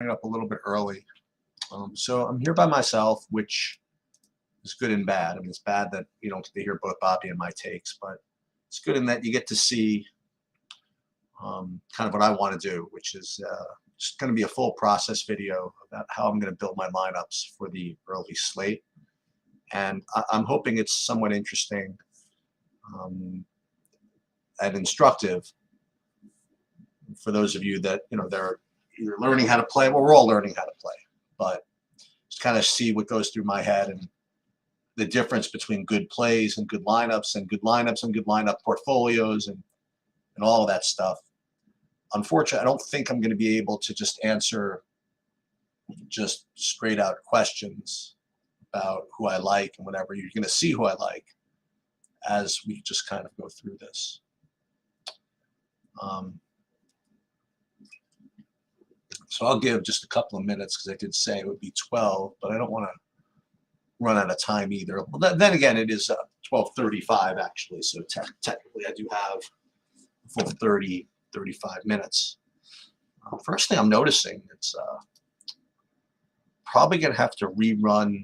up a little bit early. So I'm here by myself, which is good and bad. I mean, it's bad that you don't get to hear both Bobby and my takes, but it's good in that you get to see kind of what I want to do, which is just going to be a full process video about how I'm going to build my lineups for the early slate. And I'm hoping it's somewhat interesting and instructive for those of you that, they're either learning how to play. Well, we're all learning how to play, but just kind of see what goes through my head and the difference between good plays and good lineups and good lineups and good lineup portfolios and all of that stuff. Unfortunately, I don't think I'm going to be able to just answer just straight out questions about who I like and whatever. You're going to see who I like as we just kind of go through this. So I'll give just a couple of minutes because I did say it would be 12, but I don't want to run out of time either. Well, then again, it is 12:35 actually, so technically I do have a full 35 minutes. First thing I'm noticing, it's probably going to have to rerun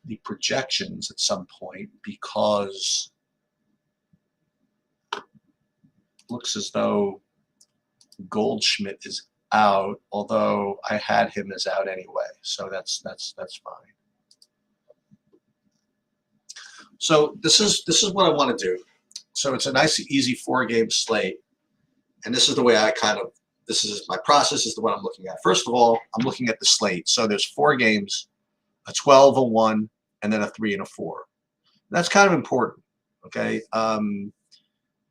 the projections at some point because it looks as though Goldschmidt is out, although I had him as out anyway, so that's fine. So this is what I want to do. So it's a nice, easy 4-game slate, and this is the way this is my process. Is the one I'm looking at. First of all, I'm looking at the slate. So there's 4 games, a 12, a 1, and then a 3 and a 4. That's kind of important, okay?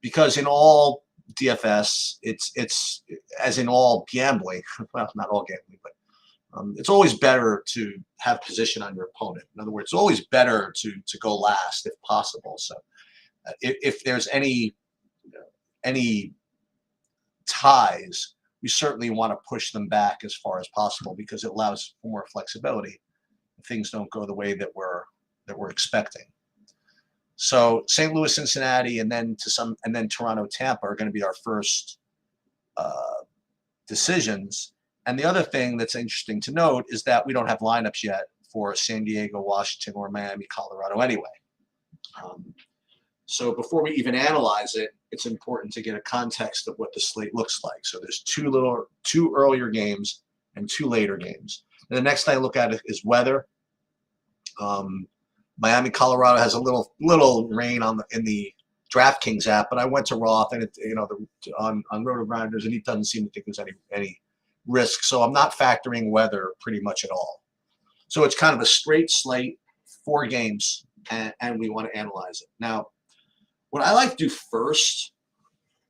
Because in all DFS, it's as in all gambling. Well, not all gambling, but it's always better to have position on your opponent. In other words, it's always better to go last if possible. So if there's any ties, we certainly want to push them back as far as possible because it allows for more flexibility if things don't go the way that we're expecting. So St. Louis, Cincinnati, and then Toronto, Tampa are going to be our first decisions. And the other thing that's interesting to note is that we don't have lineups yet for San Diego, Washington, or Miami, Colorado anyway. So before we even analyze it, it's important to get a context of what the slate looks like. So there's 2 earlier games and 2 later games. And the next thing I look at is weather. Miami, Colorado has a little rain in the DraftKings app, but I went to Roth and on Roto-Grinders, and he doesn't seem to think there's any risk. So I'm not factoring weather pretty much at all. So it's kind of a straight slate, 4 games, and we want to analyze it. Now, what I like to do first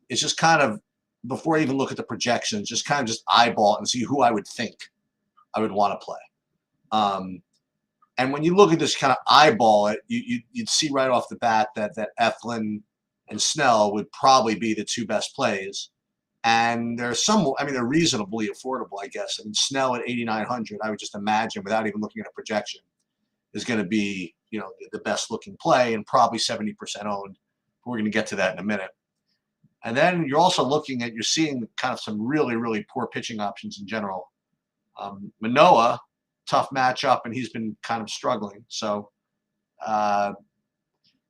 is just kind of, before I even look at the projections, just eyeball it and see who I would think I would want to play. And when you look at this, kind of eyeball it, you'd see right off the bat that Eflin and Snell would probably be the 2 best plays. And they're reasonably affordable, I guess. I mean, Snell at 8,900, I would just imagine, without even looking at a projection, is going to be, the best looking play and probably 70% owned. We're going to get to that in a minute. And then you're seeing kind of some really, really poor pitching options in general. Manoah, tough matchup, and he's been kind of struggling. So, and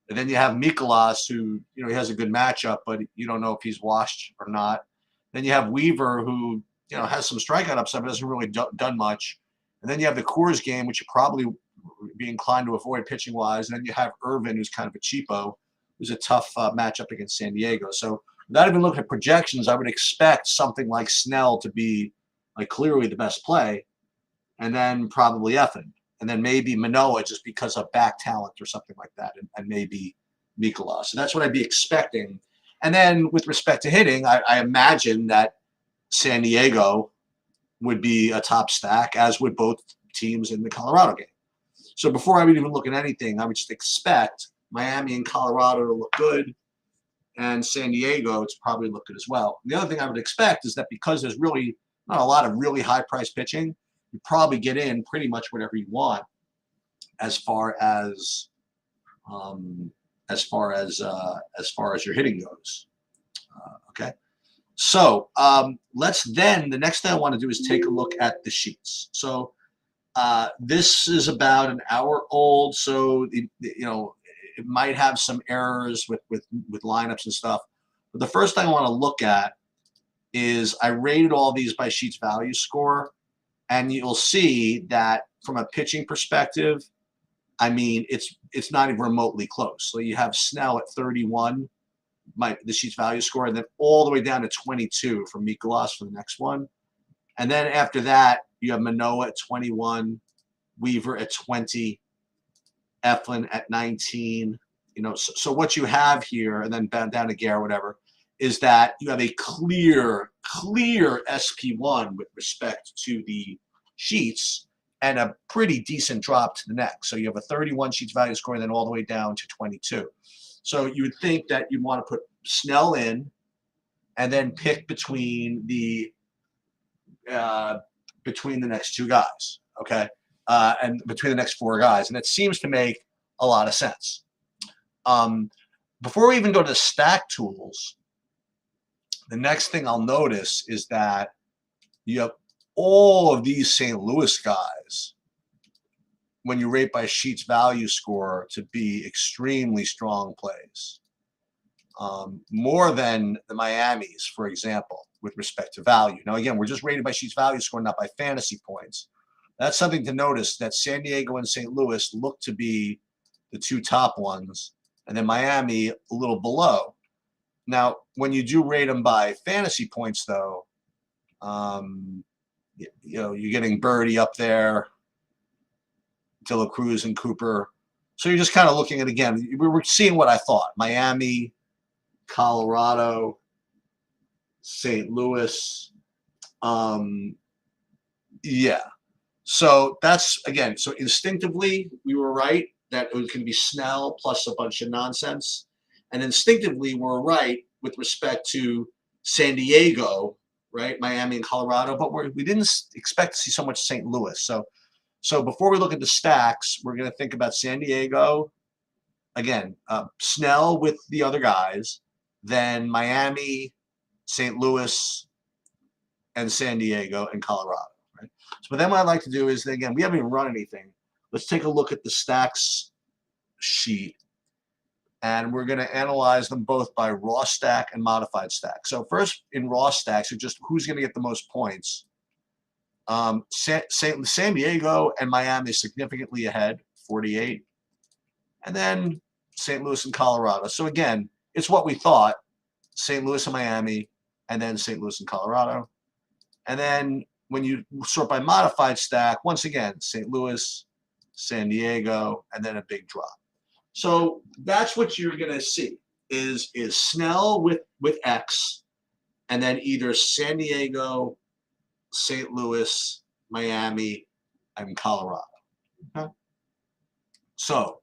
then you have Mikolas, who he has a good matchup, but you don't know if he's washed or not. Then you have Weaver, who has some strikeout upside, but hasn't really done much. And then you have the Coors game, which you probably be inclined to avoid pitching wise. And then you have Irvin, who's kind of a cheapo, who's a tough matchup against San Diego. So without even looking at projections, I would expect something like Snell to be clearly the best play. And then probably Eflin, and then maybe Manoah just because of back talent or something like that, and maybe Mikolas. So that's what I'd be expecting. And then with respect to hitting, I imagine that San Diego would be a top stack, as would both teams in the Colorado game. So before I would even look at anything, I would just expect Miami and Colorado to look good, and San Diego to probably look good as well. The other thing I would expect is that because there's really not a lot of really high-priced pitching, you probably get in pretty much whatever you want as far as your hitting goes. Okay, So let's then, the next thing I want to do is take a look at the sheets. So this is about an hour old, so it might have some errors with lineups and stuff. But the first thing I want to look at is I rated all these by Sheets value score, and you'll see that from a pitching perspective, I mean it's not even remotely close. So you have Snell at 31, the Sheets value score, and then all the way down to 22 for Mikolas for the next one. And then after that, you have Manoah at 21, Weaver at 20, Eflin at 19. So what you have here, and then down to Gare, whatever, is that you have a clear SP1 with respect to the Sheets and a pretty decent drop to the next. So you have a 31 Sheets value score and then all the way down to 22. So you would think that you'd want to put Snell in and then pick between the next two guys, okay? And between the next four guys. And it seems to make a lot of sense. Before we even go to the stack tools, the next thing I'll notice is that you have all of these St. Louis guys, when you rate by Sheets value score, to be extremely strong plays. More than the Miamis, for example, with respect to value. Now, again, we're just rated by Sheets value score, not by fantasy points. That's something to notice, that San Diego and St. Louis look to be the two top ones, and then Miami a little below. Now, when you do rate them by fantasy points, though, you're getting Birdie up there, De La Cruz and Cooper. So you're just kind of looking at, again, we're seeing what I thought. Miami, Colorado, St. Louis. Yeah. So that's, again, so instinctively we were right that it can be Snell plus a bunch of nonsense. And instinctively we're right with respect to San Diego, right, Miami and Colorado, but we didn't expect to see so much St. Louis. So before we look at the stacks, we're going to think about San Diego, again, Snell with the other guys, then Miami, St. Louis, and San Diego and Colorado. Right? So, but then what I'd like to do is, again, we haven't even run anything. Let's take a look at the stacks sheet, and we're going to analyze them both by raw stack and modified stack. So first, in raw stacks, just who's going to get the most points. San Diego and Miami significantly ahead, 48. And then St. Louis and Colorado. So again, it's what we thought, St. Louis and Miami, and then St. Louis and Colorado. And then when you sort by modified stack, once again, St. Louis, San Diego, and then a big drop. So that's what you're going to see is Snell with X, and then either San Diego, St. Louis, Miami, and Colorado. Okay? So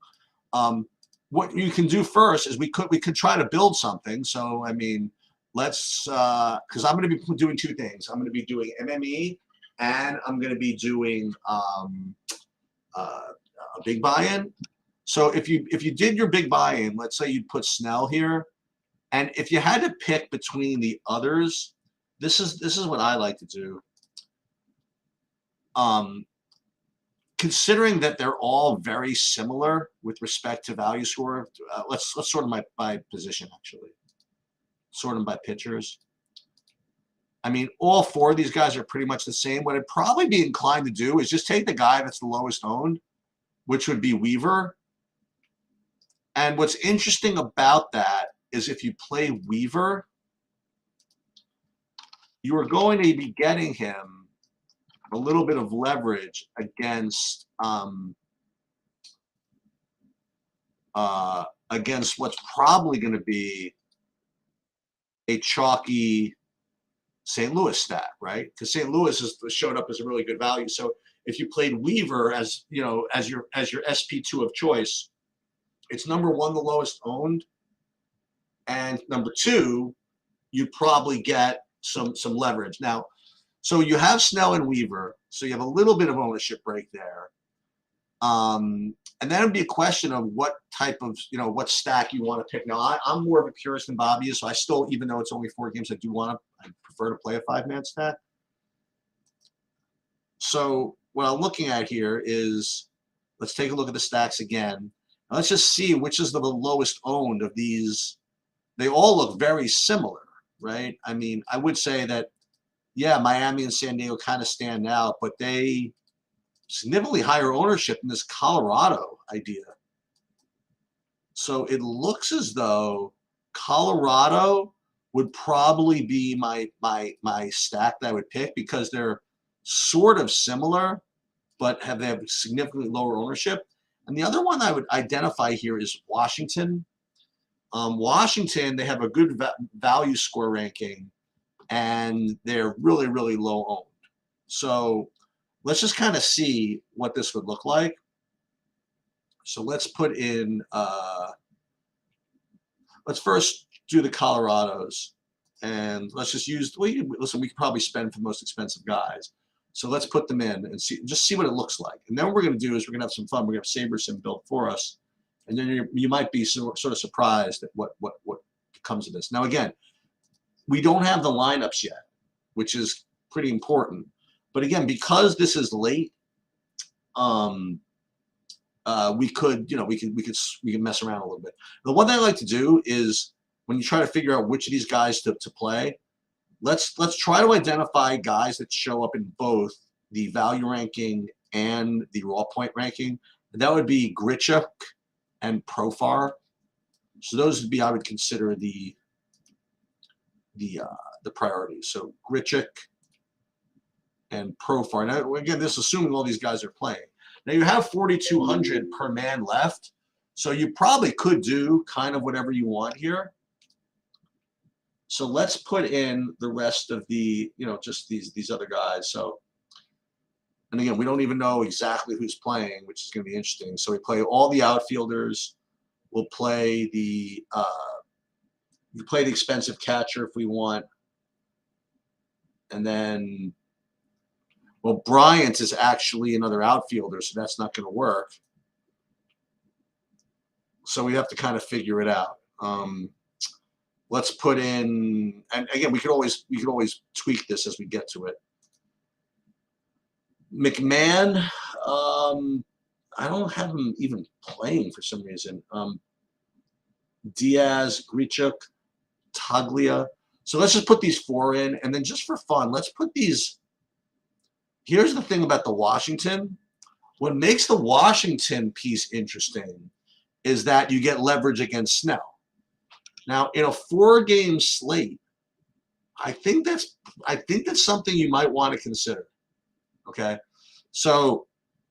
what you can do first is we could try to build something. So I mean, let's because I'm going to be doing two things. I'm going to be doing MME, and I'm going to be doing a big buy-in. So if you did your big buy-in, let's say you put Snell here, and if you had to pick between the others, this is what I like to do. Considering that they're all very similar with respect to value score, let's sort them by position, actually. Sort them by pitchers. I mean, all four of these guys are pretty much the same. What I'd probably be inclined to do is just take the guy that's the lowest owned, which would be Weaver. And what's interesting about that is if you play Weaver, you are going to be getting him a little bit of leverage against what's probably going to be a chalky St. Louis stat, right? Because St. Louis showed up as a really good value. So if you played Weaver as your SP2 of choice, it's number one, the lowest owned, and number two, you probably get some leverage. Now, so you have Snell and Weaver, so you have a little bit of ownership break there. And then it'd be a question of what type of, what stack you want to pick. Now, I'm more of a purist than Bobby is, so I still, even though it's only 4 games, I prefer to play a 5-man stack. So what I'm looking at here is, let's take a look at the stacks again. Now let's just see which is the lowest owned of these. They all look very similar, right? I mean, I would say that, yeah, Miami and San Diego kind of stand out, but they significantly higher ownership in this Colorado idea. So it looks as though Colorado would probably be my stack that I would pick because they're sort of similar, but they have significantly lower ownership. And the other one I would identify here is Washington. Washington, they have a good value score ranking, and they're really, really low owned. So let's just kind of see what this would look like. So let's put in, let's first do the Colorados. And let's just use, listen, we could probably spend for the most expensive guys. So let's put them in and just see what it looks like. And then what we're going to do is we're going to have some fun. We're going to have SaberSim built for us. And then you might be sort of surprised at what comes of this. Now, again, we don't have the lineups yet, which is pretty important. But again, because this is late, we could mess around a little bit. The one thing I like to do is when you try to figure out which of these guys to play, let's try to identify guys that show up in both the value ranking and the raw point ranking. And that would be Grichuk and Profar. So those would be, I would consider the priorities. So Grichuk and Profar. Now again, this is assuming all these guys are playing. Now you have 4,200 per man left, so you probably could do kind of whatever you want here. So let's put in the rest of the, just these other guys. So, and again, we don't even know exactly who's playing, which is going to be interesting. So we play all the outfielders. We'll play the expensive catcher if we want, and then, well, Bryant is actually another outfielder, so that's not going to work. So we have to kind of figure it out. Let's put in, and again, we could always tweak this as we get to it. McMahon, I don't have him even playing for some reason. Diaz, Grichuk, Taglia. So let's just put these 4 in, and then just for fun, let's put these. Here's the thing about the Washington. What makes the Washington piece interesting is that you get leverage against Snell. Now, in a 4-game slate, I think that's something you might want to consider. Okay, so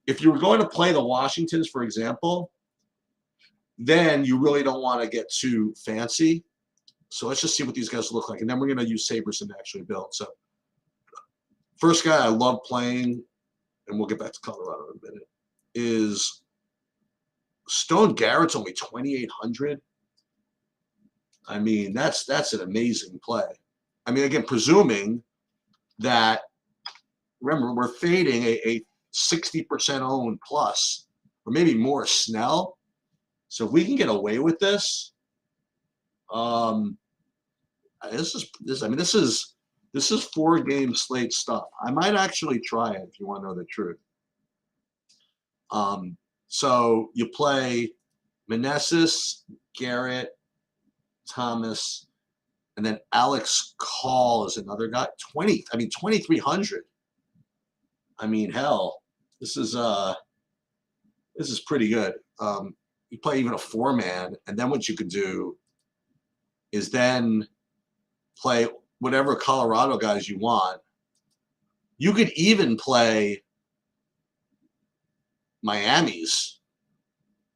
if you were going to play the Washingtons, for example, then you really don't want to get too fancy. So let's just see what these guys look like, and then we're going to use SaberSim to actually build. So first guy I love playing, and we'll get back to Colorado in a minute, is Stone Garrett's only 2,800. I mean, that's an amazing play. I mean, again, presuming that, remember, we're fading a 60% owned plus, or maybe more Snell. So if we can get away with this, this is 4-game slate stuff. I might actually try it if you want to know the truth. So you play Meneses, Garrett, Thomas, and then Alex Call is another guy. 2,300. I mean, hell, this is pretty good. You play even a 4-man, and then what you could do is then play whatever Colorado guys you want. You could even play Miami's.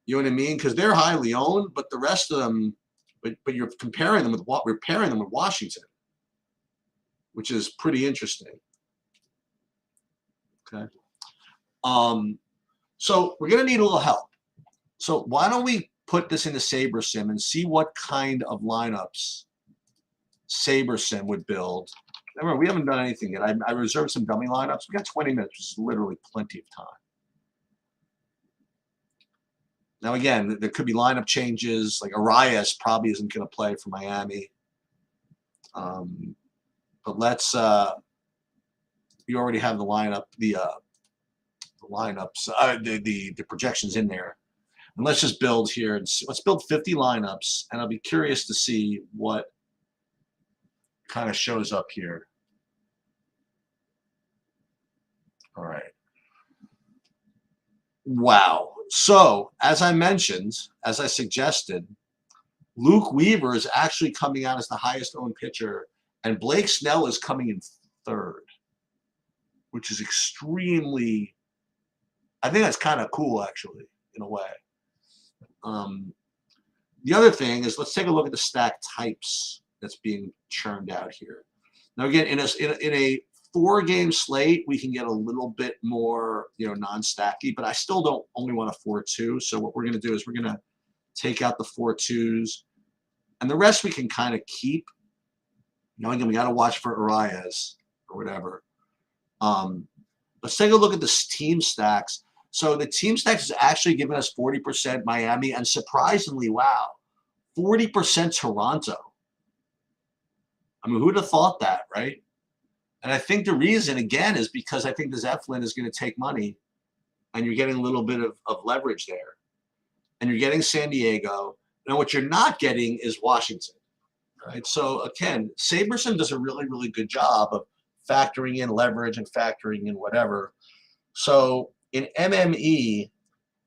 You know what I mean? Because they're highly owned, but the rest of them, but you're pairing them with Washington, which is pretty interesting. Okay. So we're gonna need a little help. So why don't we put this into SaberSim and see what kind of lineups SaberSim would build. Remember, we haven't done anything yet. I reserved some dummy lineups. We got 20 minutes, which is literally plenty of time. Now, again, there could be lineup changes. Like Arias probably isn't going to play for Miami. But let's we already have the lineup, the lineups, the projections in there. And let's just build here. And let's build 50 lineups, and I'll be curious to see what kind of shows up here. All right. Wow. So, as I mentioned, as I suggested, Luke Weaver is actually coming out as the highest owned pitcher, and Blake Snell is coming in third, which is extremely, I think that's kind of cool, actually, in a way. The other thing is, let's take a look at the stack types that's being churned out here. Now, again, in a 4-game slate, we can get a little bit more, non-stacky, but I still don't only want a 4-2. So what we're going to do is we're going to take out the 4-2s, and the rest we can kind of keep. Again, we got to watch for Arias or whatever. Let's take a look at the team stacks. So the team stacks is actually giving us 40% Miami, and surprisingly, wow, 40% Toronto. I mean, who'd have thought that, right? And I think the reason, again, is because I think the Eflin is going to take money, and you're getting a little bit of leverage there. And you're getting San Diego. Now, what you're not getting is Washington, right? So, again, Saberson does a really, really good job of factoring in leverage and factoring in whatever. So, in MME,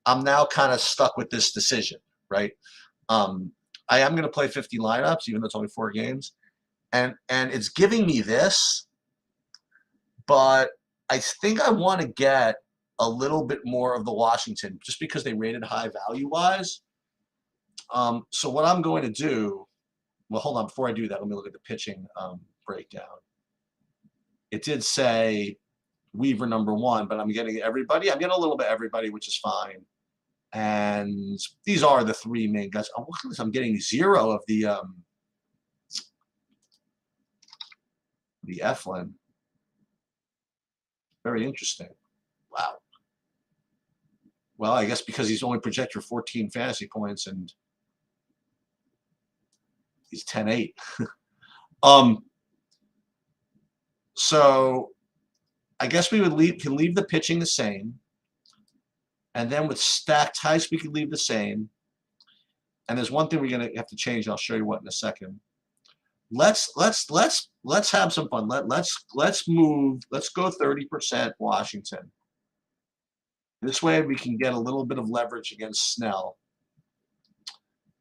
I'm now kind of stuck with this decision, right? I am going to play 50 lineups, even though it's only 4 games. And it's giving me this, but I think I want to get a little bit more of the Washington just because they rated high value-wise. So what I'm going to do, well, hold on. Before I do that, let me look at the pitching breakdown. It did say Weaver #1, but I'm getting everybody. I'm getting a little bit everybody, which is fine. And these are the 3 main guys. Oh, look at this. I'm getting 0 of the Eflin. Very interesting. Wow. Well, I guess because he's only projected for 14 fantasy points and he's 10-8. So I guess we can leave the pitching the same. And then with stacked types, we can leave the same. And there's one thing we're going to have to change. I'll show you what in a second. Let's have some fun. Let's move. Let's go 30% Washington. This way we can get a little bit of leverage against Snell.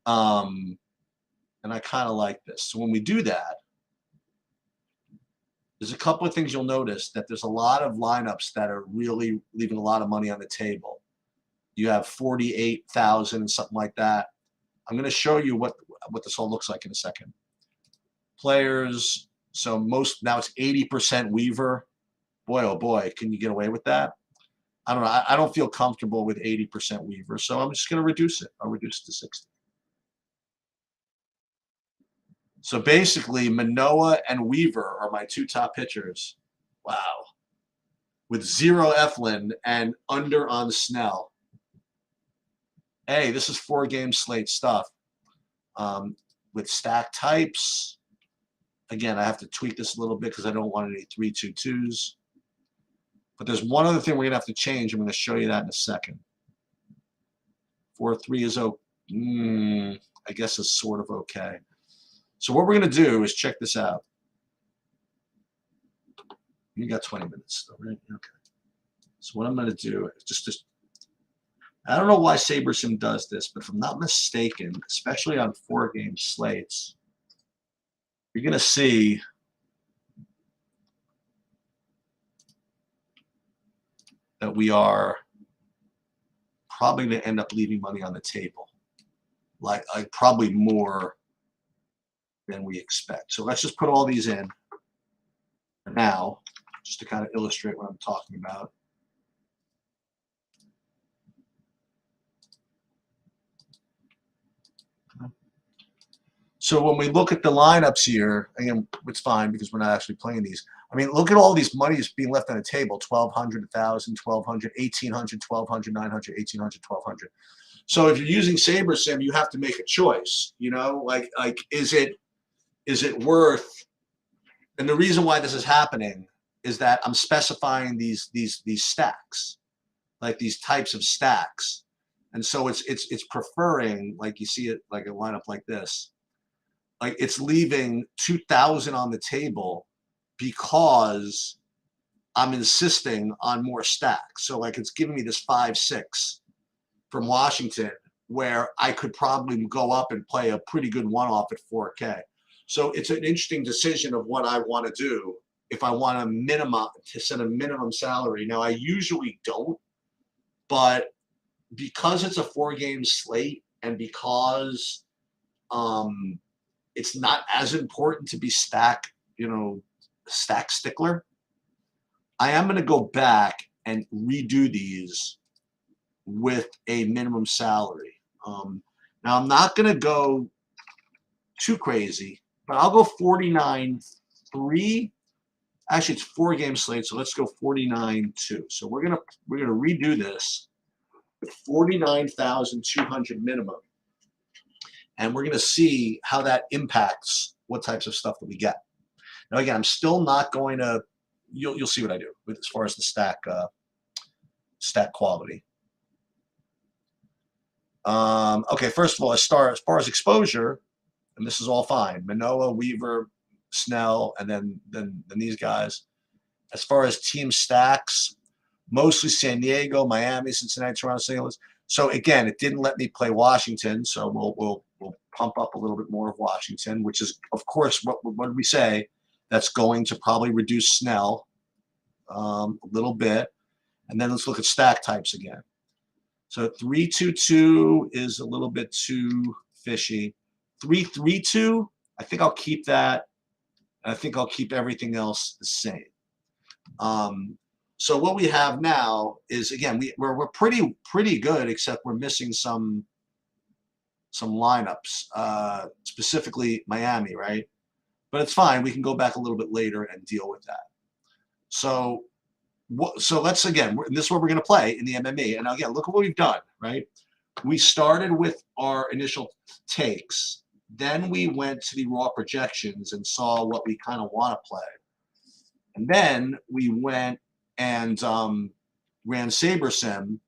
And I kind of like this. So when we do that, there's a couple of things you'll notice that there's a lot of lineups that are really leaving a lot of money on the table. You have 48,000 and something like that. I'm going to show you what this all looks like in a second. Players, so now it's 80% Weaver. Boy, oh boy, can you get away with that? I don't know. I don't feel comfortable with 80% Weaver, so I'm just going to reduce it. I'll reduce it to 60. So basically, Manoah and Weaver are my 2 top pitchers. Wow. With 0 Eflin and under on Snell. Hey, this is 4-game slate stuff. With stack types, again, I have to tweak this a little bit because I don't want any 3-2-2s. But there's one other thing we're going to have to change. I'm going to show you that in a second. 4-3 is okay. I guess it's sort of okay. So what we're going to do is check this out. You got 20 minutes still, right? Okay. So what I'm going to do is just I don't know why SaberSim does this, but if I'm not mistaken, especially on 4-game slates, you're going to see that we are probably going to end up leaving money on the table, like probably more than we expect. So let's just put all these in now, just to kind of illustrate what I'm talking about. So when we look at the lineups here, again, it's fine because we're not actually playing these. I mean, look at all these monies being left on the table: 1,200, 1,000, 1,200, 1,800, 1,200, 900, 1,800, 1,200. So if you're using SaberSim, you have to make a choice. You know, like is it worth? And the reason why this is happening is that I'm specifying these stacks, like these types of stacks, and so it's preferring, like you see it like a lineup like this, like it's leaving 2,000 on the table because I'm insisting on more stacks. So like it's giving me this 5-6 from Washington where I could probably go up and play a pretty good one-off at 4K. So it's an interesting decision of what I want to do if I want to set a minimum salary. Now I usually don't, but because it's a 4-game slate and because it's not as important to be stack stickler, I am going to go back and redo these with a minimum salary. Now I'm not going to go too crazy, but I'll go 49-3. Actually, it's 4-game slate, so let's go 49-2. So we're gonna redo this with 49,200 minimum, and we're gonna see how that impacts what types of stuff that we get. Now again, I'm still not going to. You'll see what I do with as far as the stack quality. Okay, first of all, as far as exposure, and this is all fine. Manoa, Weaver, Snell, and then these guys. As far as team stacks, mostly San Diego, Miami, Cincinnati, Toronto, St. Louis. So again, it didn't let me play Washington, so we'll pump up a little bit more of Washington, which is of course what did we say? That's going to probably reduce Snell a little bit, and then let's look at stack types again. So 3-2-2 is a little bit too fishy. 3-3-2, I think I'll keep that. I think I'll keep everything else the same. So what we have now is, again, we're pretty good, except we're missing some lineups, specifically Miami, right? But it's fine. We can go back a little bit later and deal with that. So let's, again, this is what we're going to play in the MME. And again, look at what we've done, right? We started with our initial takes. Then we went to the raw projections and saw what we kind of want to play. And then we went and ran SaberSim,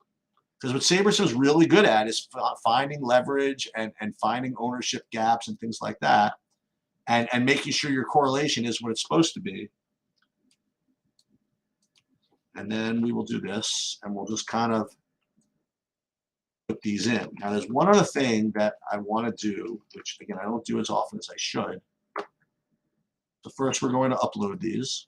because what SaberSim is really good at is finding leverage and finding ownership gaps and things like that, and making sure your correlation is what it's supposed to be. And then we will do this, and we'll just kind of put these in. Now, there's one other thing that I want to do, which, again, I don't do as often as I should. So first, we're going to upload these.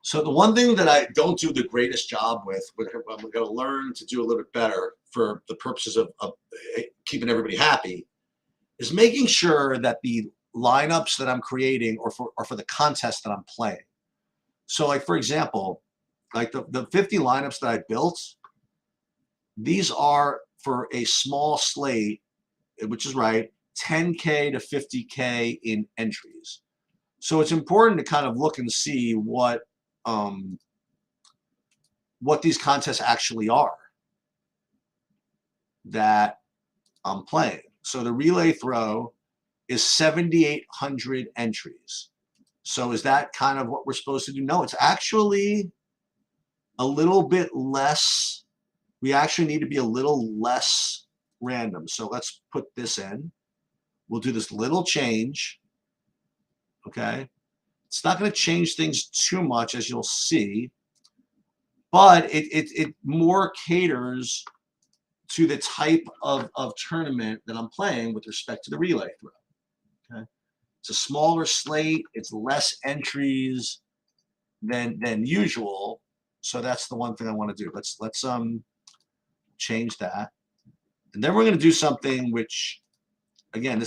So the one thing that I don't do the greatest job with, I'm going to learn to do a little bit better for the purposes of keeping everybody happy, is making sure that the lineups that I'm creating are for the contest that I'm playing. So like, for example, like the 50 lineups that I built, these are for a small slate, which is right, 10K to 50K in entries. So it's important to kind of look and see what these contests actually are that I'm playing. So the relay throw is 7,800 entries. So is that kind of what we're supposed to do? No, it's actually a little bit less. We actually need to be a little less random. So let's put this in. We'll do this little change. Okay. It's not going to change things too much, as you'll see, but it more caters to the type of tournament that I'm playing with respect to the relay throw. Okay. It's a smaller slate. It's less entries than usual. So that's the one thing I want to do. Let's change that. And then we're going to do something which, again,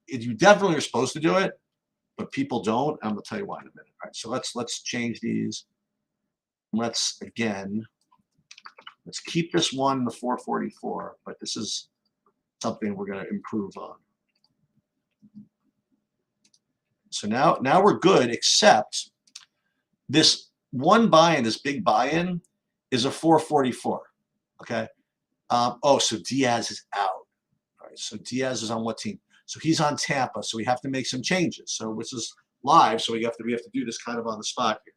you definitely are supposed to do it, but people don't. I'm going to tell you why in a minute. All right, so let's change these. Let's keep this one in the 444, but this is something we're going to improve on. So now we're good, except this one buy-in, this big buy-in, is a 444. Okay. So Diaz is out. All right. So Diaz is on what team? So he's on Tampa. So we have to make some changes. So this is live. So we have to do this kind of on the spot here.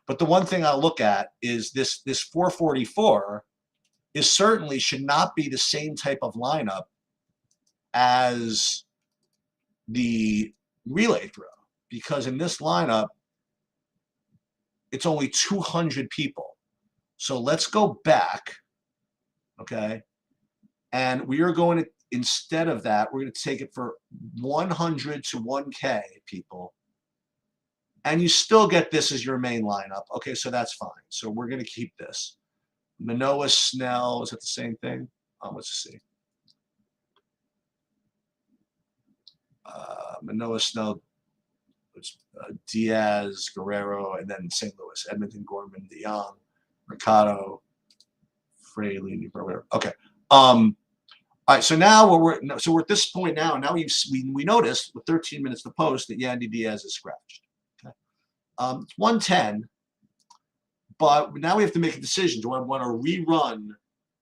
But the one thing I look at is this 444 is certainly should not be the same type of lineup as the relay throw, because in this lineup, it's only 200 people. So let's go back, okay? And we are going to, instead of that, we're going to take it for 100 to 1K people. And you still get this as your main lineup. Okay, so that's fine. So we're going to keep this. Manoah, Snell, is it the same thing? Let's see. Manoah, Snell, Diaz, Guerrero, and then St. Louis, Edmonton, Gorman, DeYoung, Mercado, Fraley, whatever. Okay. All right. So now we're at this point now. Now we noticed with 13 minutes to post that Yandy Diaz is scratched. Okay. It's 110, but now we have to make a decision. Do I want to rerun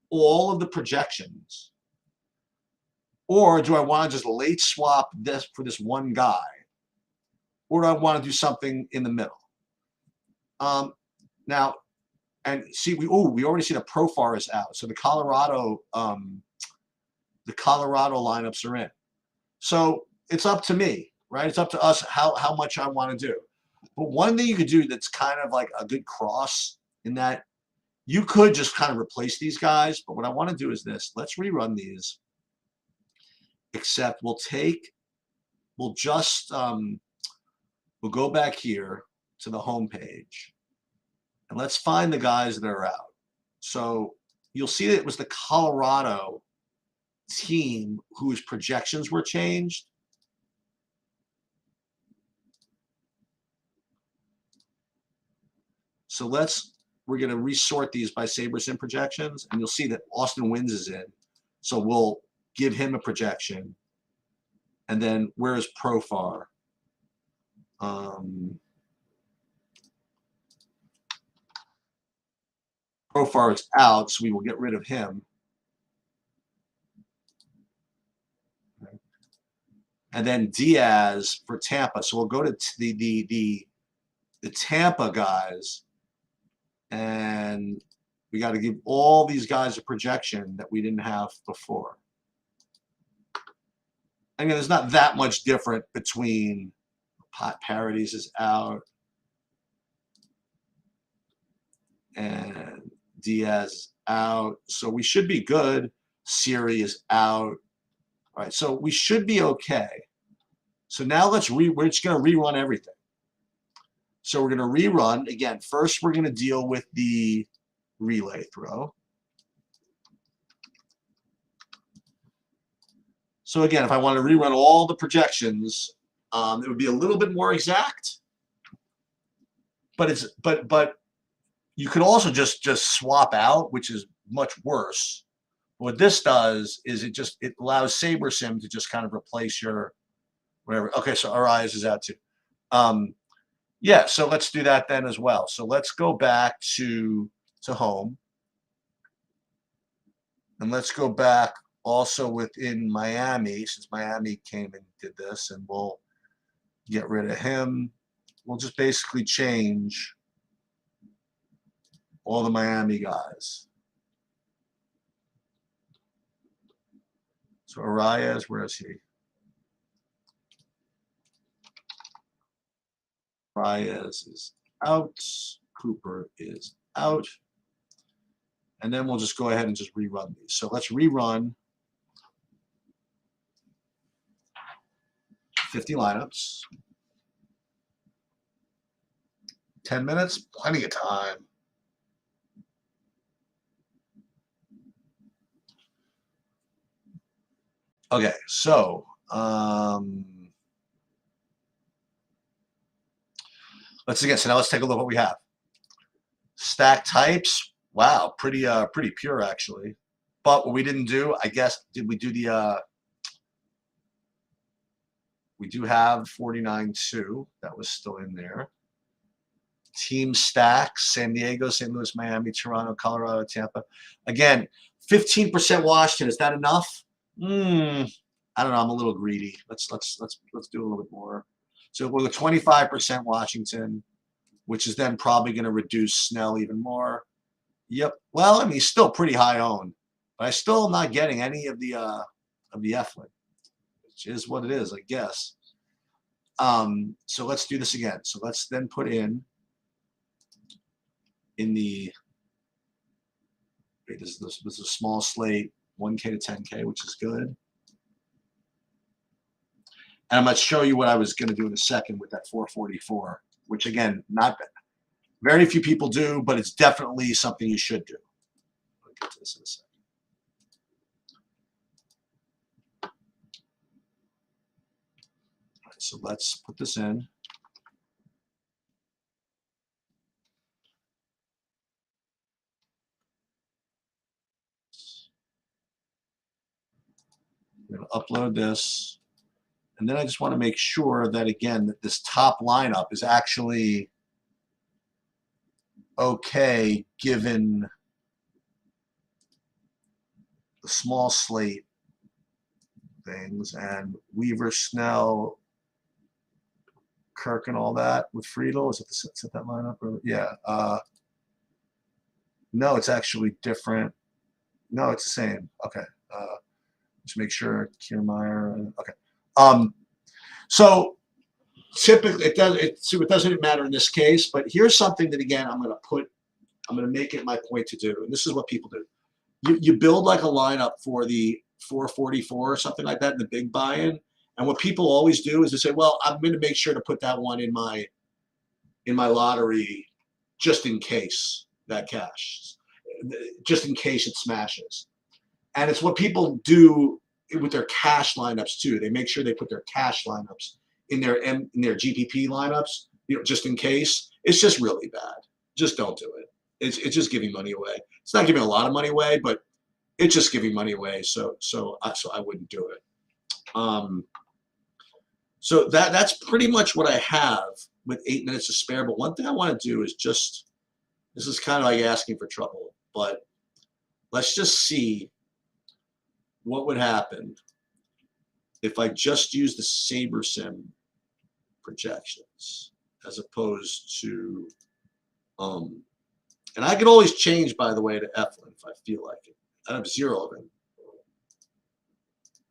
all of the projections, or do I want to just late swap this for this one guy? Or do I want to do something in the middle? Now, and see, we already see the Profar is out. So the Colorado lineups are in. So it's up to me, right? It's up to us how much I want to do. But one thing you could do that's kind of like a good cross in that you could just kind of replace these guys. But what I want to do is this. Let's rerun these. Except we'll go back here to the home page, and let's find the guys that are out. So you'll see that it was the Colorado team whose projections were changed. So we're going to resort these by SaberSim projections, and you'll see that Austin Wins is in. So we'll give him a projection. And then where's Profar? Profar is out, so we will get rid of him. Okay. And then Diaz for Tampa. So we'll go to the Tampa guys, and we got to give all these guys a projection that we didn't have before. I mean, there's not that much different between Pot Parodies is out and Diaz out. So we should be good. Siri is out. All right, so we should be okay. So now we're just going to rerun everything. So we're going to rerun. Again, first we're going to deal with the relay throw. So again, if I want to rerun all the projections, it would be a little bit more exact. But you could also just swap out, which is much worse. What this does is it allows SaberSim to just kind of replace your whatever. Okay, so our eyes is out too. Yeah, so let's do that then as well. So let's go back to home. And let's go back also within Miami, since Miami came and did this, and we'll get rid of him. We'll just basically change all the Miami guys. So Arias, where is he? Arias is out. Cooper is out. And then we'll just go ahead and just rerun these. So let's rerun 50 lineups. 10 minutes, plenty of time. Okay, so let's now let's take a look at what we have. Stack types. Wow, pretty pure actually. But what we didn't do, I guess, did we do the We do have 49-2. That was still in there. Team stacks: San Diego, St. Louis, Miami, Toronto, Colorado, Tampa. Again, 15% Washington. Is that enough? I don't know. I'm a little greedy. Let's do a little bit more. So we're 25% Washington, which is then probably going to reduce Snell even more. Yep. Well, I mean, he's still pretty high owned, but I still am not getting any of the Eflin, which is what it is, I guess. So let's do this again. So let's then put in the this is a small slate, 1K to 10K, which is good. And I'm going to show you what I was going to do in a second with that 444, which again, not very few people do, but it's definitely something you should do. I'll get to this in a second. All right, so let's put this in. I'm going to upload this. And then I just want to make sure that, again, that this top lineup is actually okay given the small slate things and Weaver, Snell, Kirk, and all that with Friedel. Is it that lineup? Or, yeah. No, it's actually different. No, it's the same. Okay. Just make sure Kiermaier. Okay. So typically it doesn't matter in this case, but here's something that again I'm going to make it my point to do, and this is what people do. You build like a lineup for the 444 or something like that in the big buy-in, and what people always do is they say, well, I'm going to make sure to put that one in my lottery just in case that cash, just in case it smashes. And it's what people do with their cash lineups too. They make sure they put their cash lineups in their GPP lineups, just in case. It's just really bad. Just don't do it. It's just giving money away. It's not giving a lot of money away, but it's just giving money away. So I wouldn't do it. So that's pretty much what I have with 8 minutes to spare. But one thing I want to do is this is kind of like asking for trouble, but let's just see what would happen if I just use the SaberSim projections as opposed to, and I could always change, by the way, to Eflin if I feel like it. I have 0 of them.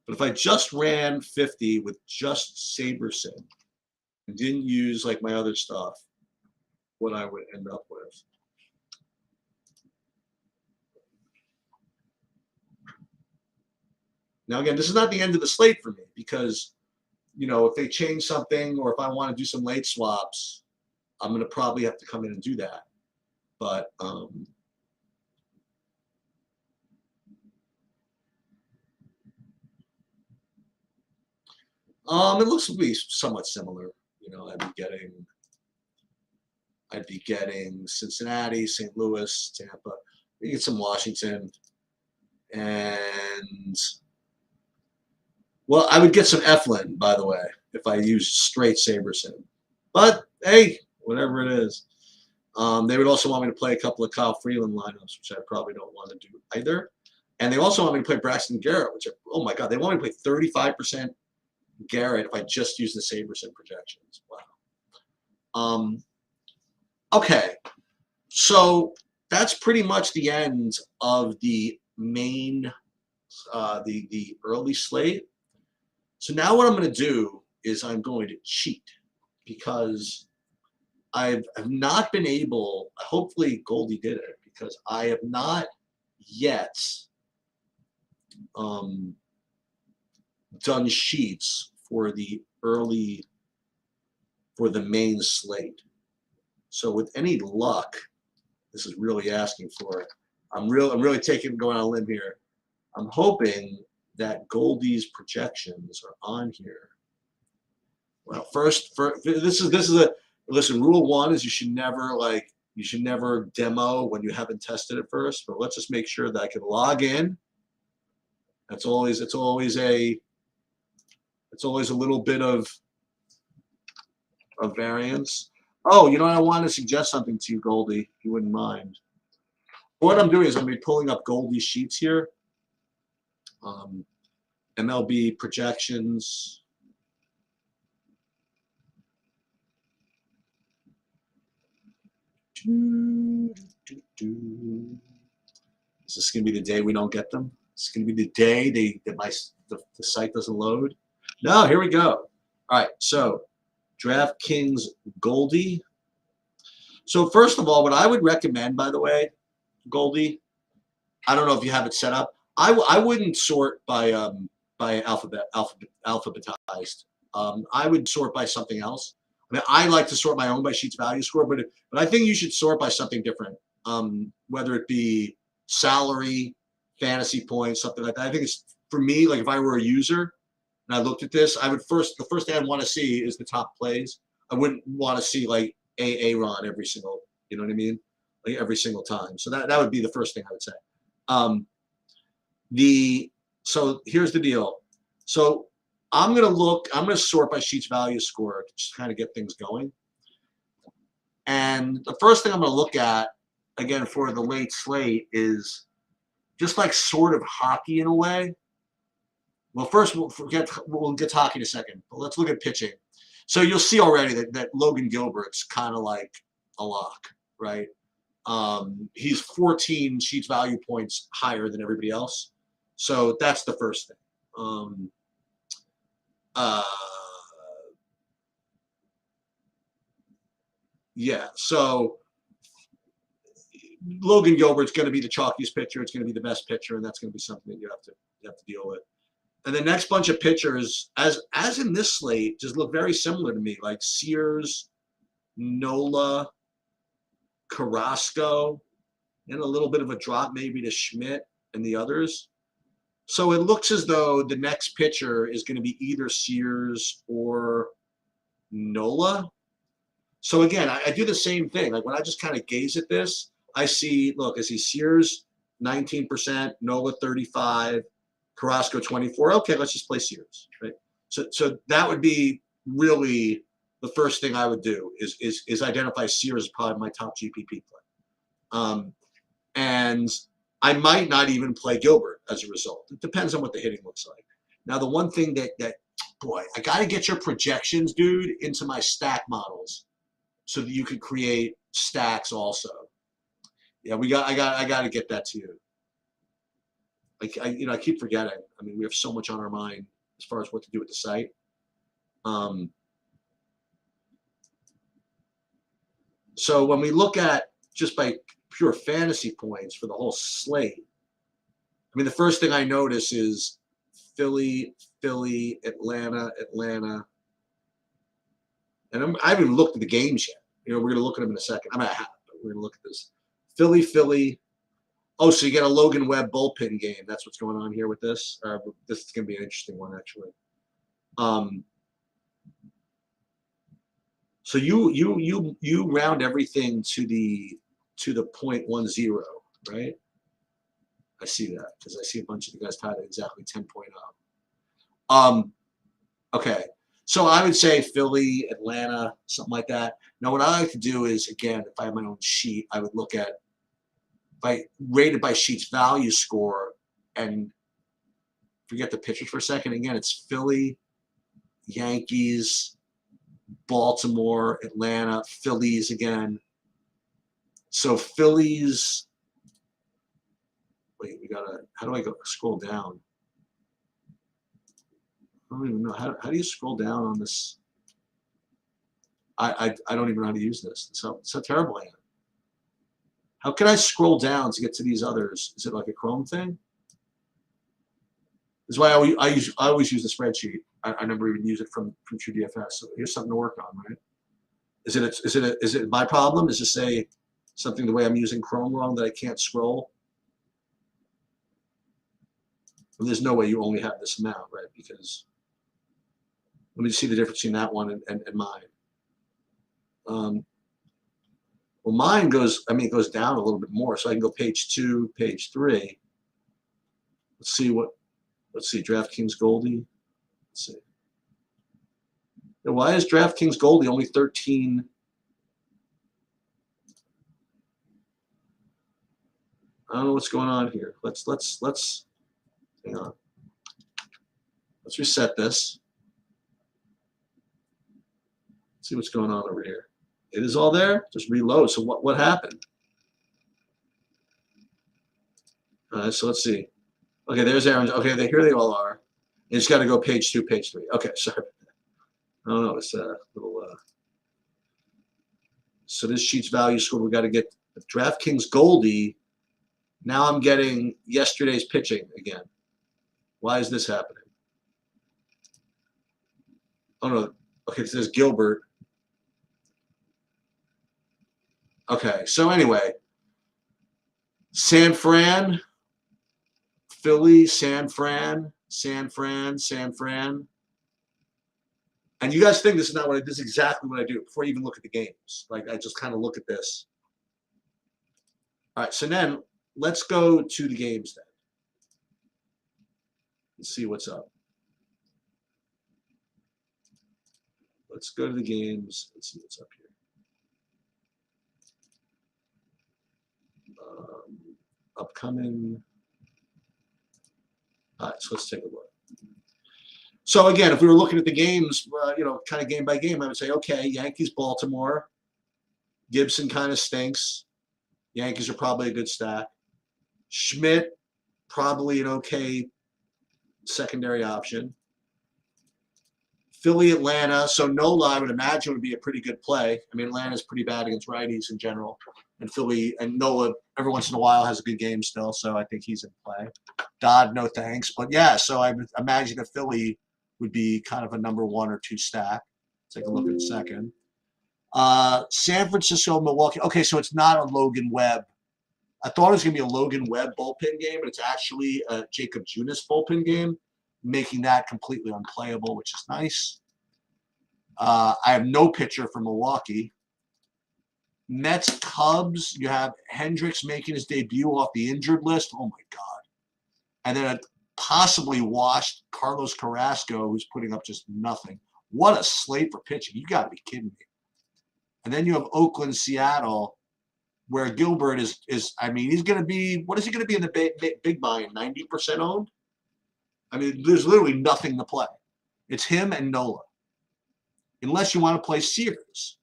But if I just ran 50 with just SaberSim and didn't use like my other stuff, what I would end up with. Now, again, this is not the end of the slate for me because, if they change something or if I want to do some late swaps, I'm going to probably have to come in and do that. But it looks to be somewhat similar. I'd be getting Cincinnati, St. Louis, Tampa. You get some Washington, and well, I would get some Eflin, by the way, if I use straight SaberSim. But hey, whatever it is. They would also want me to play a couple of Kyle Freeland lineups, which I probably don't want to do either. And they also want me to play Braxton Garrett, which oh my God, they want me to play 35% Garrett if I just use the SaberSim projections. Wow. Okay, so that's pretty much the end of the main, the early slate. So now what I'm going to do is I'm going to cheat because I've not been able, hopefully Goldie did it, because I have not yet done sheets for the main slate. So with any luck, this is really asking for it. I'm really going on a limb here. I'm hoping that Goldie's projections are on here. Well, first this is a listen. Rule 1 is you should never demo when you haven't tested it first. But let's just make sure that I can log in. It's always a little bit of of variance. Oh, you know what? I want to suggest something to you, Goldie, if you wouldn't mind. What I'm doing is I'm going to be pulling up Goldie's sheets here. MLB projections. Is this going to be the day we don't get them? It's going to be the day the site doesn't load. No, here we go. All right, so DraftKings Goldie. So first of all, what I would recommend, by the way, Goldie, I don't know if you have it set up. I wouldn't sort by alphabetized. I would sort by something else. I mean, I like to sort my own by sheets value score, but I think you should sort by something different. Whether it be salary, fantasy points, something like that. I think it's for me, like if I were a user and I looked at this, the first thing I'd want to see is the top plays. I wouldn't want to see like Ron every single, you know what I mean? Like every single time. So that would be the first thing I would say. So here's the deal. So I'm going to sort by sheets value score to just kind of get things going. And the first thing I'm going to look at, again, for the late slate is just like sort of hockey in a way. Well, first we'll get to hockey in a second, but let's look at pitching. So you'll see already that Logan Gilbert's kind of like a lock, right? He's 14 sheets value points higher than everybody else. So that's the first thing. Yeah, so Logan Gilbert's going to be the chalkiest pitcher. It's going to be the best pitcher, and that's going to be something that you have to deal with. And the next bunch of pitchers, as in this slate, just look very similar to me, like Sears, Nola, Carrasco, and a little bit of a drop maybe to Schmidt and the others. So it looks as though the next pitcher is going to be either Sears or Nola. So again, I do the same thing. Like when I just kind of gaze at this, I see Sears 19%, Nola 35, Carrasco 24. Okay, let's just play Sears, right? So that would be really the first thing I would do is identify Sears as probably my top GPP play. And I might not even play Gilbert as a result. It depends on what the hitting looks like. Now, the one thing that boy, I got to get your projections, dude, into my stack models so that you could create stacks also. Yeah, I got to get that to you. I keep forgetting. I mean, we have so much on our mind as far as what to do with the site. So when we look at just by pure fantasy points for the whole slate, I mean, the first thing I notice is Philly, Atlanta. And I haven't even looked at the games yet. We're going to look at them in a second. We're going to look at this. Philly. Oh, so you get a Logan Webb bullpen game. That's what's going on here with this. This is going to be an interesting one, actually. So you round everything to the 0.10, right? I see that because I see a bunch of the guys tied at exactly 10.0. Okay. So I would say Philly, Atlanta, something like that. Now, what I like to do is, again, if I have my own sheet, I would look at rated by sheets value score and forget the pitchers for a second. Again, it's Philly, Yankees, Baltimore, Atlanta, Phillies again. So Phillies. Wait, how do I scroll down? I don't even know. How do you scroll down on this? I don't even know how to use this. So terrible I am. How can I scroll down to get to these others? Is it like a Chrome thing? This is why I always use the spreadsheet. I never even use it from TrueDFS. So here's something to work on, right? Is it my problem? Is this something the way I'm using Chrome wrong that I can't scroll? Well, there's no way you only have this amount, right? Because let me see the difference between that one and mine. Well, mine goes down a little bit more. So I can go page 2, page 3. Let's see, DraftKings Goldie. Let's see. And why is DraftKings Goldie only 13? I don't know what's going on here. Let's hang on. Let's reset this. See what's going on over here. It is all there. Just reload. So what happened? All right, so let's see. Okay, there's Aaron's. Okay, here they all are. You just got to go page 2, page 3. Okay, sorry. I don't know. It's a little. So this sheet's value score. We got to get DraftKings Goldie. Now I'm getting yesterday's pitching again. Why is this happening? Oh no. Okay, it says Gilbert. Okay, so anyway, San Fran, Philly, San Fran. And you guys think this is not what I do. This is exactly what I do before you even look at the games. Like, I just kind of look at this. All right, so then let's go to the games then. Let's see what's up. Let's go to the games. Let's see what's up here. Upcoming. All right, so let's take a look. So again, if we were looking at the games, kind of game by game, I would say, okay, Yankees, Baltimore. Gibson kind of stinks. Yankees are probably a good stack. Schmidt, probably an okay secondary option. Philly, Atlanta. So Nola, I would imagine, would be a pretty good play. I mean, Atlanta's pretty bad against righties in general. And Philly and Nola, every once in a while, has a good game still. So I think he's in play. Dodd, no thanks. But yeah, so I would imagine that Philly would be kind of a number 1 or 2 stack. Take a look in a second. San Francisco, Milwaukee. Okay, so it's not a Logan Webb. I thought it was going to be a Logan Webb bullpen game, but it's actually a Jacob Junis bullpen game, making that completely unplayable, which is nice. I have no pitcher for Milwaukee. Mets, Cubs, you have Hendricks making his debut off the injured list. Oh, my God. And then a possibly washed Carlos Carrasco, who's putting up just nothing. What a slate for pitching. You got to be kidding me. And then you have Oakland, Seattle, where Gilbert is I mean, he's going to be, what is he going to be in the big buy-in, 90% owned? I mean, there's literally nothing to play. It's him and Nola. Unless you want to play Sears.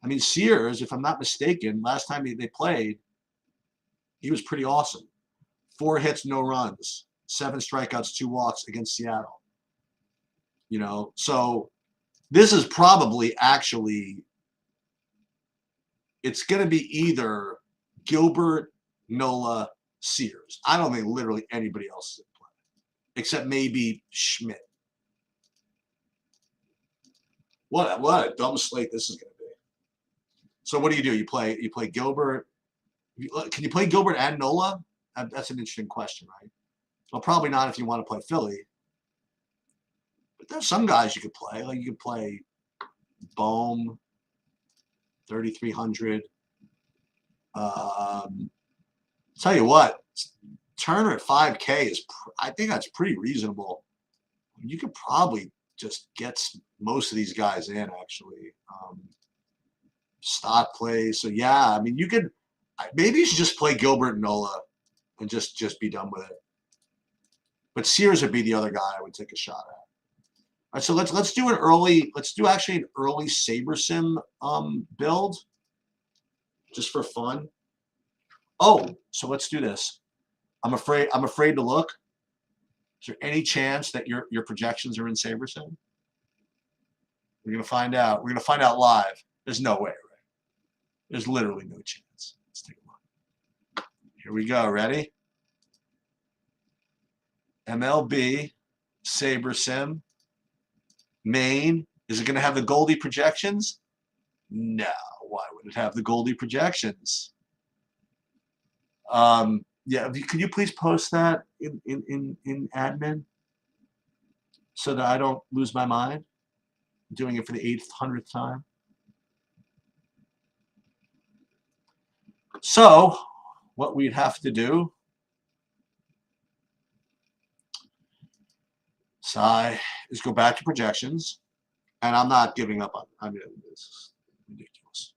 I mean, Sears, if I'm not mistaken, last time they played, he was pretty awesome. 4 hits, no runs, 7 strikeouts, 2 walks against Seattle. So this is probably actually, it's going to be either Gilbert, Nola, Sears. I don't think literally anybody else is in play, except maybe Schmidt. What a dumb slate this is going to be. So what do? You play Gilbert. Can you play Gilbert and Nola? That's an interesting question, right? Well, probably not if you want to play Philly. But there's some guys you could play. Like you could play Bohm, 3,300. Tell you what, Turner at 5K is, I think that's pretty reasonable. You could probably just get most of these guys in, actually. Stott plays. So, yeah, I mean, you could, maybe you should just play Gilbert and Nola and just be done with it. But Sears would be the other guy I would take a shot at. All right, so let's do an early, actually an early SaberSim build, just for fun. Oh, so let's do this. I'm afraid to look. Is there any chance that your projections are in SaberSim? We're gonna find out. We're gonna find out live. There's no way, right? There's literally no chance. Let's take a look. Here we go. Ready? MLB, SaberSim, Maine. Is it going to have the Goldie projections? No. Why would it have the Goldie projections? Yeah. Could you please post that in admin so that I don't lose my mind? I'm doing it for the 800th time. So, what we'd have to do. Is go back to projections, And I'm not giving up on. I mean, it's ridiculous.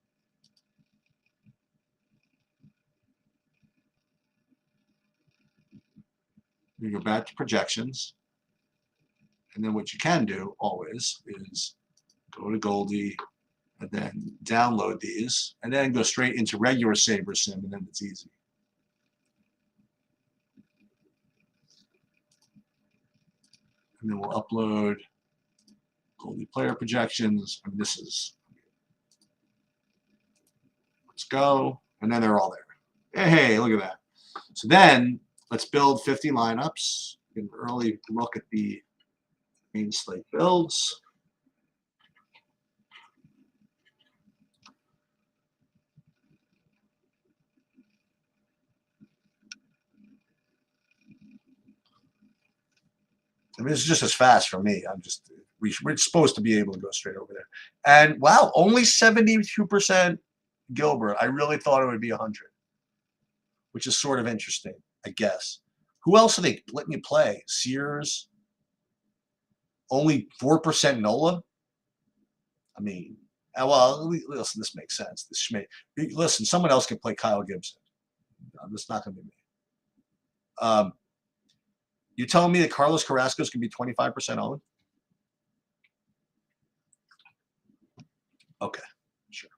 You go back to projections, and then what you can do always is go to Goldie, and then download these, and then go straight into regular Saber Sim, and then it's easy. And then we'll upload Goldie player projections, and this is, let's go, and then they're all there. Hey, look at that. So then let's build 50 lineups. Get an early look at the main slate builds. I mean, it's just as fast for me. We're supposed to be able to go straight over there. And wow, only 72% Gilbert. I really thought it would be 100, which is sort of interesting, I guess. Who else are they letting you play? Sears. Only 4% Nola. I mean, well, listen, this makes sense. Listen, someone else can play Kyle Gibson. It's not going to be me. You're telling me that Carlos Carrasco's can be 25% owned? Okay, sure.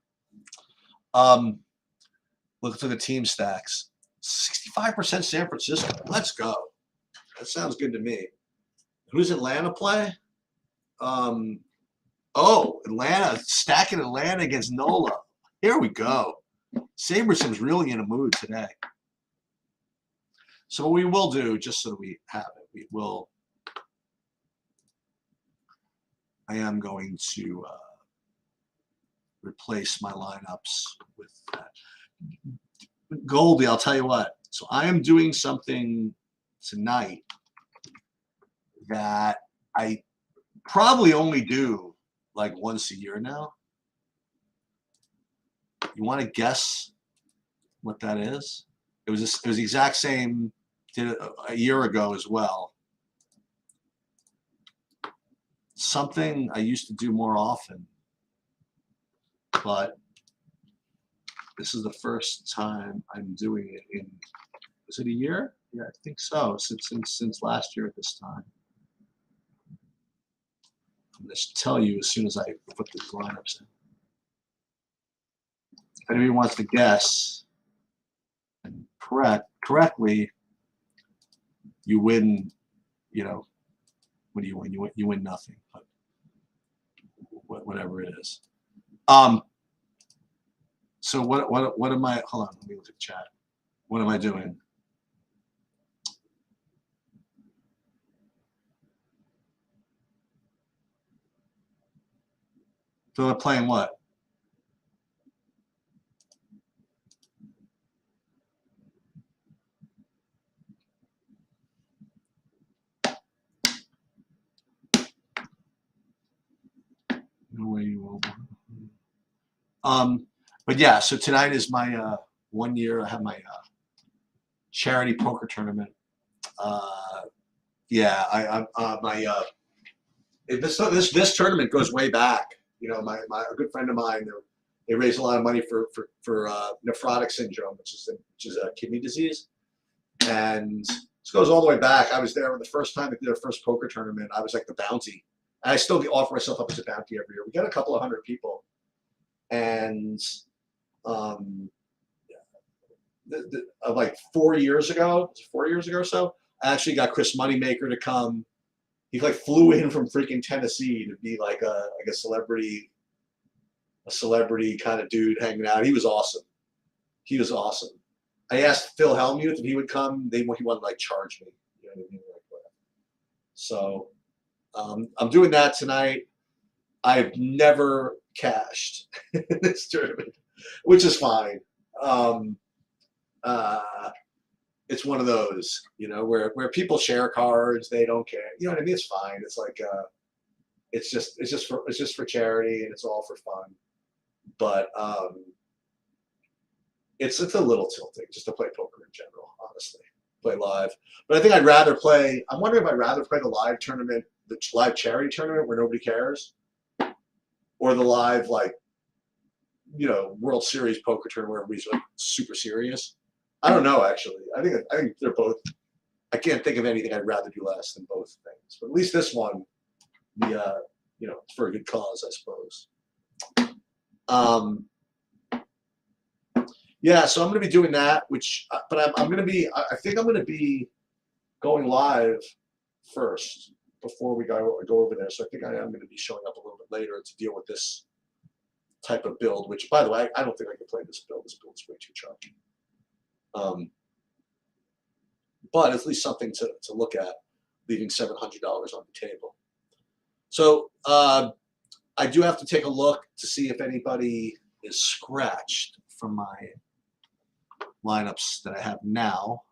Look at the team stacks. 65% San Francisco. Let's go. That sounds good to me. Who's Atlanta play? Oh, Atlanta, stacking Atlanta against Nola. Here we go. Sabersim's really in a mood today. So what we will do, just so that we have it, I am going to replace my lineups with that. Goldie, I'll tell you what. So I am doing something tonight that I probably only do like once a year now. You want to guess what that is? It was the exact same. Did it a year ago as well. Something I used to do more often, but this is the first time I'm doing it in. Is it a year? Yeah, I think so. Since last year at this time. I'm going to tell you as soon as I put these lineups in. If anybody wants to guess and correctly, you win. You know, what do you win? You win nothing, but whatever it is. So what am I? Hold on, let me look at the chat. What am I doing? So I'm playing what? No way you will. But yeah, so tonight is my 1 year. I have my charity poker tournament. Yeah, this tournament goes way back. You know, a good friend of mine, they raise a lot of money for nephrotic syndrome, which is a kidney disease, and this goes all the way back. I was there the first time they did their first poker tournament. I was like the bounty, and I still offer myself up as a bounty every year. We got a couple of hundred people, and like 4 years ago, 4 years ago or so, I actually got Chris Moneymaker to come. He like flew in from freaking Tennessee to be like a celebrity kind of dude hanging out. He was awesome. He was awesome. I asked Phil Hellmuth if he would come. He wanted to like charge me. You know what I mean? Like whatever. So I'm doing that tonight. I've never cashed in this tournament, which is fine. It's one of those, you know, where people share cards, they don't care. You know what I mean? It's fine. It's like it's just for charity and it's all for fun. But it's a little tilting just to play poker in general, honestly. Play live. But I think I'm wondering if I'd rather play the live tournament, the live charity tournament where nobody cares, or the live like World Series poker tournament where everybody's like super serious. I don't know actually. I think they're both. I can't think of anything I'd rather do less than both things. But at least this one, it's for a good cause, I suppose. Yeah, so I'm going to be doing that, but I'm going to be. I think I'm going to be going live first before we go over there. So I think I am going to be showing up a little bit later to deal with this type of build. Which, by the way, I don't think I can play this build. This build is way too chunky. But at least something to look at, leaving $700 on the table. So I do have to take a look to see if anybody is scratched from my lineups that I have now.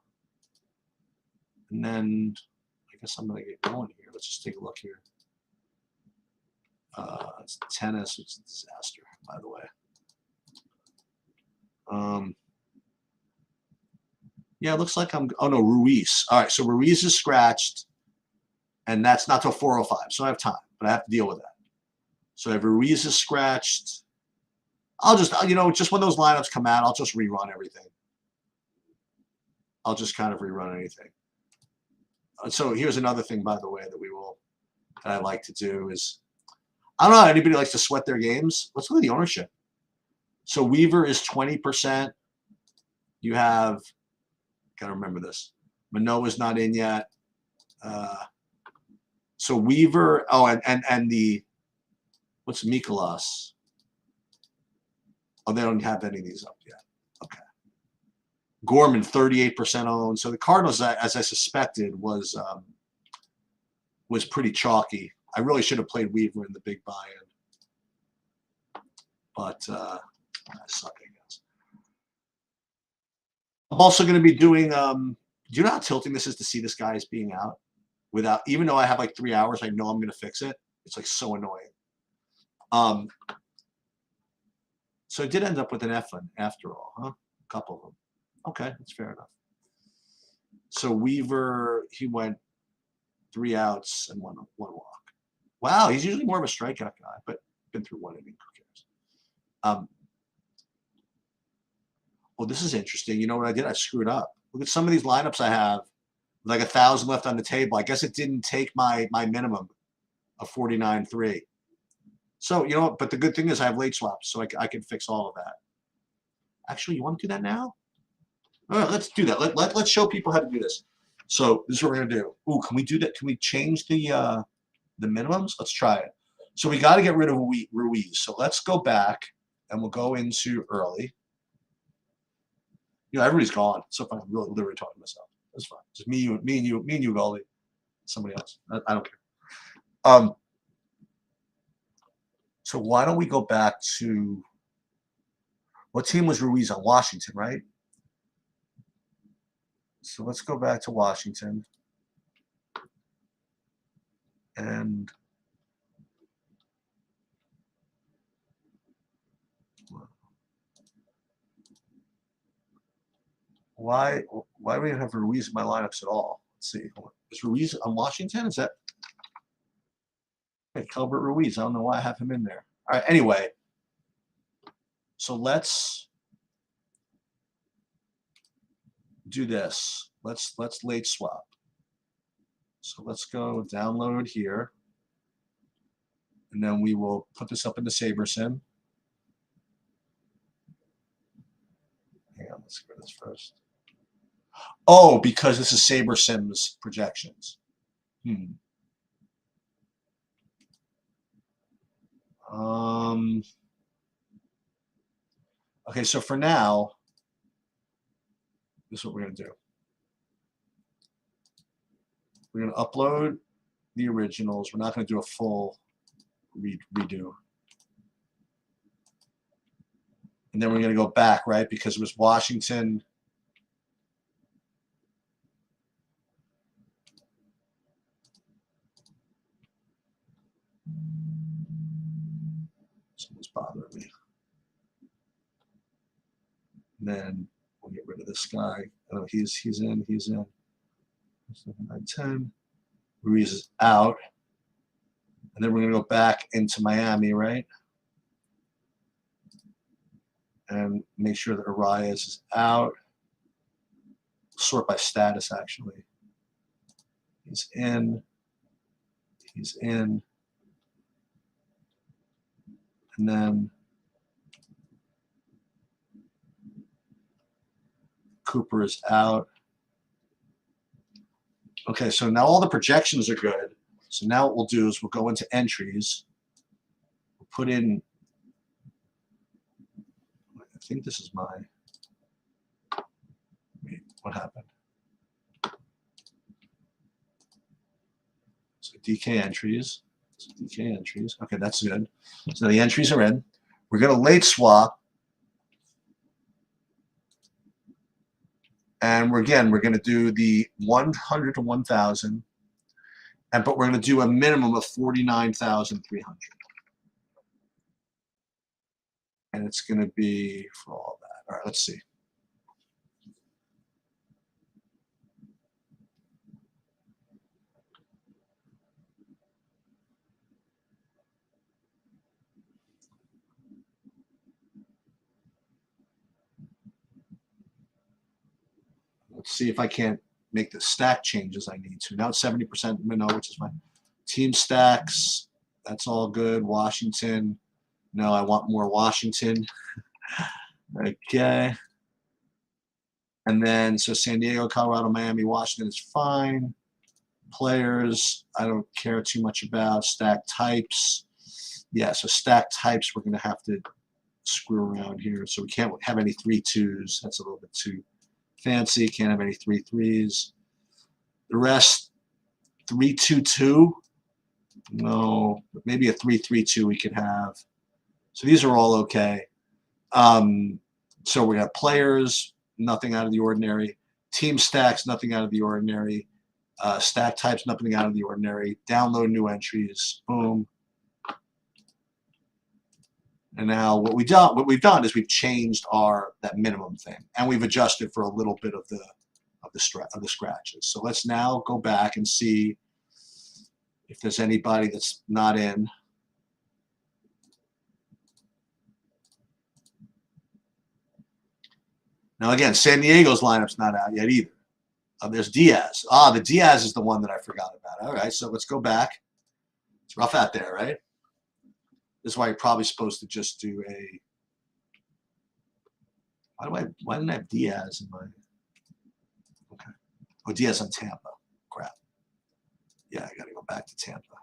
And then I guess I'm going to get going here. Let's just take a look here. It's tennis. It's a disaster, by the way. Yeah, it looks like oh no, Ruiz. All right, so Ruiz is scratched, and that's not till 4:05, so I have time, but I have to deal with that. So if Ruiz is scratched, I'll just, just when those lineups come out, I'll just rerun everything. I'll just kind of rerun anything. So here's another thing, by the way, that I like to do is, I don't know how anybody likes to sweat their games. Let's look at the ownership. So Weaver is 20%. You have, gotta remember this, Manoa's not in yet. So Weaver, and the, what's Mikolas? Oh, they don't have any of these up yet. Okay. Gorman, 38% owned. So the Cardinals, as I suspected, was pretty chalky. I really should have played Weaver in the big buy-in. But I suck, I guess. I'm also going to be doing, do you know how tilting this is to see this guy as being out? Even though I have like 3 hours, I know I'm going to fix it. It's like so annoying. So I did end up with an F after all, huh? A couple of them. Okay, that's fair enough. So Weaver, he went 3 outs and one walk. Wow, he's usually more of a strikeout guy, but been through 1 inning. Who cares? Well, this is interesting. You know what I did? I screwed up. Look at some of these lineups I have, like 1,000 left on the table. I guess it didn't take my minimum of 49.3. So, you know what? But the good thing is I have late swaps, so I can fix all of that. Actually, you want to do that now? All right, let's do that. Let's show people how to do this. So this is what we're going to do. Ooh, can we do that? Can we change the minimums? Let's try it. So we got to get rid of Ruiz. So let's go back, and we'll go into early. Everybody's gone. So fine. I'm really literally talking to myself. That's fine. Just me and you, Goldie. Somebody else. I don't care. So why don't we go back to what team was Ruiz on? Washington, right? So let's go back to Washington. And why do we have Ruiz in my lineups at all? Let's see. Is Ruiz on Washington? Is that Kelbert Ruiz? I don't know why I have him in there. All right. Anyway, so let's do this. Let's late swap. So let's go download here, and then we will put this up in the SaberSim. Hang on, let's go to this first. Oh, because this is SaberSim's projections. Okay, so for now, this is what we're going to do. We're going to upload the originals. We're not going to do a full redo. And then we're going to go back, right? Because it was Washington. Someone's bothering me. And then we'll get rid of this guy. Oh, he's in. 9-10. Ruiz is out. And then we're going to go back into Miami, right? and make sure that Arias is out. Sort by status, actually. He's in. He's in. And then Cooper is out. Okay, so now all the projections are good. So now what we'll do is we'll go into entries. We'll put in, I think this is my, wait, what happened? So DK entries. So DK entries. Okay, that's good. So the entries are in. We're going to late swap. And we're going to do the 100 to 1,000. But we're going to do a minimum of 49,300. And it's going to be for all that. All right, let's see. Let's see if I can't make the stack changes I need to. Now it's 70% minnow, which is fine. Team stacks, that's all good. Washington, no, I want more Washington. Okay. And then, so San Diego, Colorado, Miami, Washington is fine. Players, I don't care too much about. Stack types. Yeah, so stack types, we're going to have to screw around here. So we can't have any 3-2s. That's a little bit too fancy. Can't have any 3-3s. The rest, 3-2-2. No, maybe a 3-3-2 we could have. So these are all okay. So we got players, nothing out of the ordinary. Team stacks, nothing out of the ordinary. Stack types, nothing out of the ordinary. Download new entries. Boom. And now what we've done is we've changed that minimum thing, and we've adjusted for a little bit of the scratches. So let's now go back and see if there's anybody that's not in. Now again, San Diego's lineup's not out yet either. There's Diaz. The Diaz is the one that I forgot about. All right, so let's go back. It's rough out there, right? This is why you're probably supposed to just do a. Why didn't I have Diaz in my? Okay. Oh, Diaz on Tampa. Crap. Yeah, I got to go back to Tampa.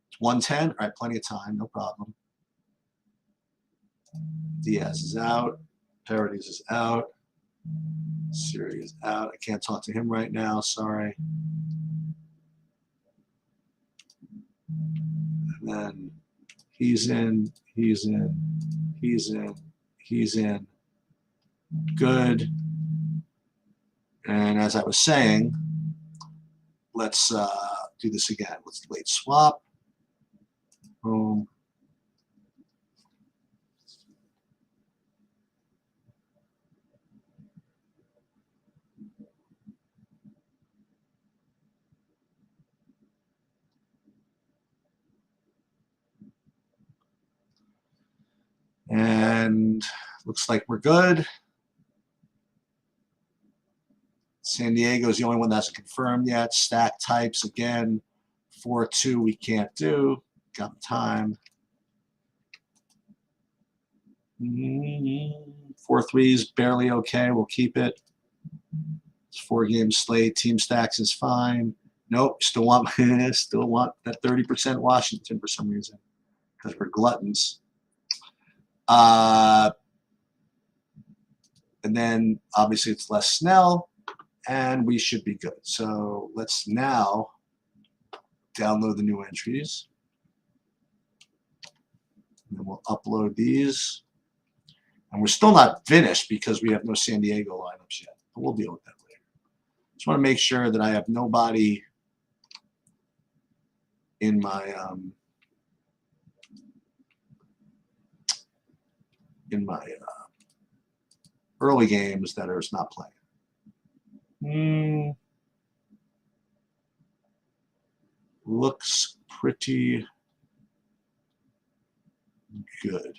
It's 110. All right, plenty of time. No problem. Diaz is out. Paradis is out. Siri is out. I can't talk to him right now. Sorry. And then he's in. He's in. He's in. He's in. Good. And as I was saying, let's do this again. Let's late swap. Boom. And looks like we're good. San Diego is the only one that hasn't confirmed yet. Stack types, again, 4-2 we can't do. Got time. 4-3 is barely okay. We'll keep it. It's 4-game slate. Team stacks is fine. Nope, still want that 30% Washington for some reason because we're gluttons. And then obviously it's Les Snell, and we should be good. So let's now download the new entries. And then we'll upload these. And we're still not finished because we have no San Diego lineups yet. But we'll deal with that later. Just want to make sure that I have nobody in my early games that are not playing. Looks pretty good.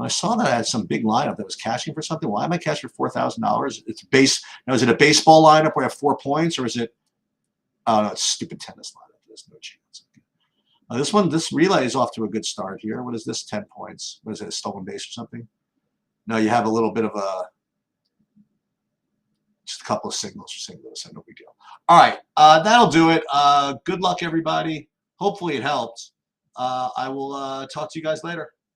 I saw that I had some big lineup that was cashing for something. Why am I cashing for $4,000? It's base. Now, is it a baseball lineup where I have 4 points, or is it? Oh no, it's stupid tennis lineup. There's no chance. This relay is off to a good start here. What is this? 10 points. What is it? A stolen base or something? No, you have a little bit of just a couple of signals for St. Louis. No big deal. All right, that'll do it. Good luck, everybody. Hopefully it helped. I will talk to you guys later.